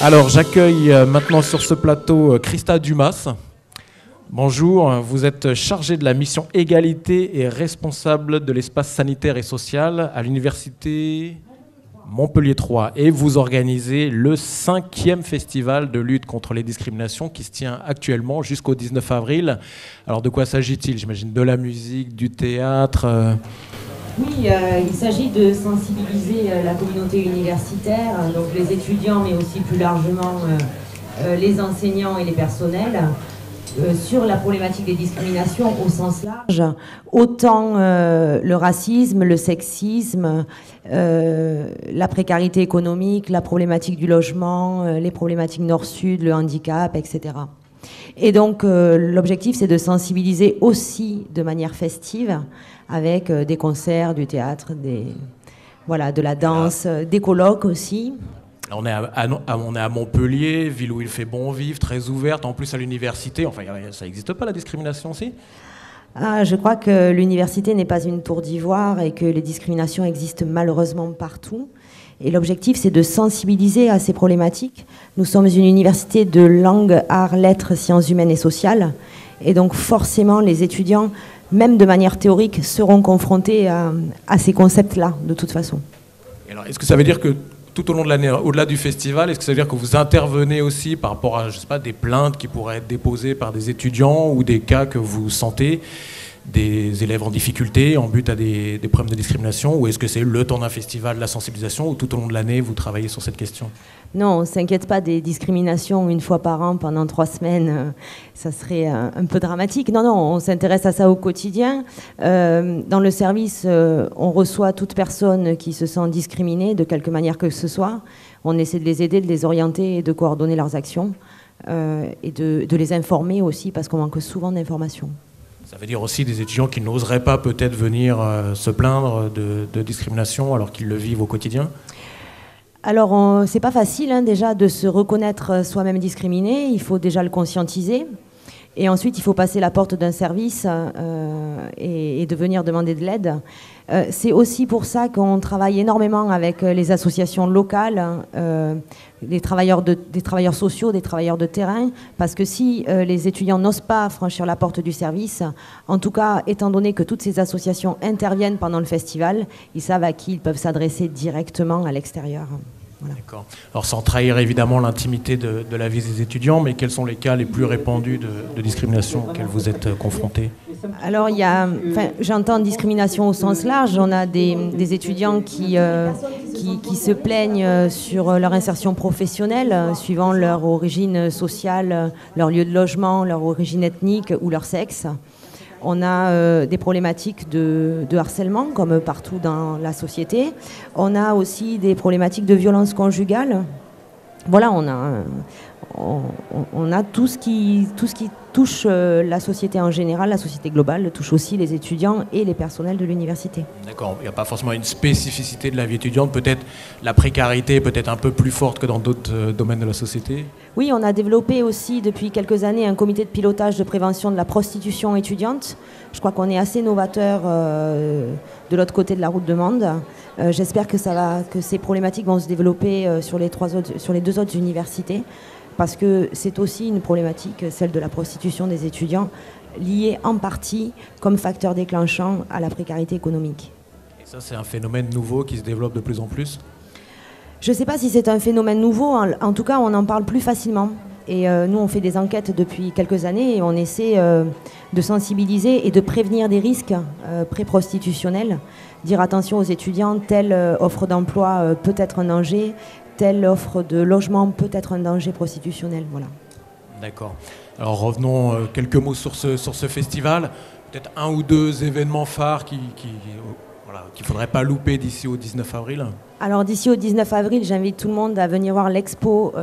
Alors, j'accueille maintenant sur ce plateau Christa Dumas. Bonjour, vous êtes chargée de la mission égalité et responsable de l'espace sanitaire et social à l'université Montpellier 3 et vous organisez le 5e festival de lutte contre les discriminations qui se tient actuellement jusqu'au 19 avril. Alors de quoi s'agit-il? J'imagine de la musique, du théâtre Oui, il s'agit de sensibiliser la communauté universitaire, donc les étudiants mais aussi plus largement les enseignants et les personnels sur la problématique des discriminations au sens large, autant le racisme, le sexisme, la précarité économique, la problématique du logement, les problématiques nord-sud, le handicap, etc. Et donc l'objectif c'est de sensibiliser aussi de manière festive avec des concerts, du théâtre, de la danse, des colloques aussi. On est à Montpellier, ville où il fait bon vivre, très ouverte, en plus à l'université. Enfin, ça n'existe pas la discrimination aussi? Je crois que l'université n'est pas une tour d'ivoire et que les discriminations existent malheureusement partout. Et l'objectif, c'est de sensibiliser à ces problématiques. Nous sommes une université de langue, arts, lettres, sciences humaines et sociales. Et donc forcément, les étudiants, même de manière théorique, seront confrontés à ces concepts-là, de toute façon. Et alors, est-ce que ça veut dire que tout au long de l'année, au-delà du festival, est-ce que ça veut dire que vous intervenez aussi par rapport à, je sais pas, des plaintes qui pourraient être déposées par des étudiants ou des cas que vous sentez, des élèves en difficulté, en but à des problèmes de discrimination, ou est-ce que c'est le temps d'un festival, la sensibilisation, ou tout au long de l'année, vous travaillez sur cette question? Non, on ne s'inquiète pas des discriminations une fois par an pendant 3 semaines, ça serait un peu dramatique. Non, on s'intéresse à ça au quotidien. Dans le service, on reçoit toute personne qui se sent discriminée de quelque manière que ce soit. On essaie de les aider, de les orienter et de coordonner leurs actions et de les informer aussi parce qu'on manque souvent d'informations. Ça veut dire aussi des étudiants qui n'oseraient pas peut-être venir se plaindre de discrimination alors qu'ils le vivent au quotidien? Alors, c'est pas facile déjà de se reconnaître soi-même discriminé. Il faut déjà le conscientiser. Et ensuite, il faut passer la porte d'un service et de venir demander de l'aide. C'est aussi pour ça qu'on travaille énormément avec les associations locales, des travailleurs sociaux, des travailleurs de terrain, parce que si les étudiants n'osent pas franchir la porte du service, en tout cas, étant donné que toutes ces associations interviennent pendant le festival, ils savent à qui ils peuvent s'adresser directement à l'extérieur. Voilà. D'accord. Alors sans trahir évidemment l'intimité de la vie des étudiants, mais quels sont les cas les plus répandus de discrimination auxquels vous êtes confrontés? Alors j'entends discrimination au sens large. On a des étudiants qui se plaignent sur leur insertion professionnelle, suivant leur origine sociale, leur lieu de logement, leur origine ethnique ou leur sexe. On a des problématiques de harcèlement, comme partout dans la société. On a aussi des problématiques de violence conjugale. Voilà, on a tout ce qui touche la société en général, la société globale, touche aussi les étudiants et les personnels de l'université. D'accord, il n'y a pas forcément une spécificité de la vie étudiante, peut-être la précarité est peut-être un peu plus forte que dans d'autres domaines de la société? Oui, on a développé aussi depuis quelques années un comité de pilotage de prévention de la prostitution étudiante. Je crois qu'on est assez novateur de l'autre côté de la route de Mende. J'espère que ces problématiques vont se développer sur les 2 autres universités, parce que c'est aussi une problématique, celle de la prostitution des étudiants, liée en partie comme facteur déclenchant à la précarité économique. Et ça, c'est un phénomène nouveau qui se développe de plus en plus? Je ne sais pas si c'est un phénomène nouveau, en tout cas on en parle plus facilement. Et nous on fait des enquêtes depuis quelques années et on essaie de sensibiliser et de prévenir des risques pré-prostitutionnels, dire attention aux étudiants, telle offre d'emploi peut être un danger, telle offre de logement peut être un danger prostitutionnel. Voilà. D'accord. Alors revenons quelques mots sur ce festival. Peut-être 1 ou 2 événements phares qu'il ne faudrait pas louper d'ici au 19 avril. Alors d'ici au 19 avril, j'invite tout le monde à venir voir l'expo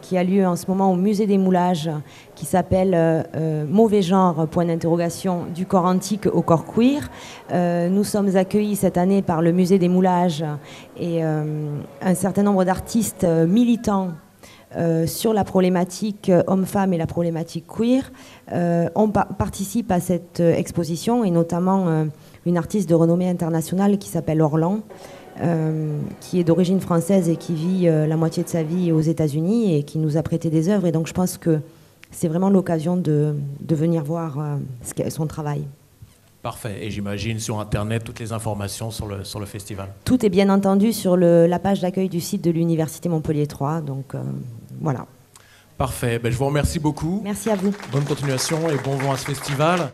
qui a lieu en ce moment au Musée des Moulages, qui s'appelle Mauvais genre, point d'interrogation, du corps antique au corps queer. Nous sommes accueillis cette année par le Musée des Moulages et un certain nombre d'artistes militants sur la problématique homme-femme et la problématique queer. On participe à cette exposition et notamment une artiste de renommée internationale qui s'appelle Orlan qui est d'origine française et qui vit la moitié de sa vie aux États-Unis et qui nous a prêté des œuvres. Et donc je pense que c'est vraiment l'occasion de venir voir son travail. Parfait. Et j'imagine sur Internet toutes les informations sur le festival. Tout est bien entendu sur la page d'accueil du site de l'Université Montpellier 3. Donc voilà. Parfait. Je vous remercie beaucoup. Merci à vous. Bonne continuation et bon vent à ce festival.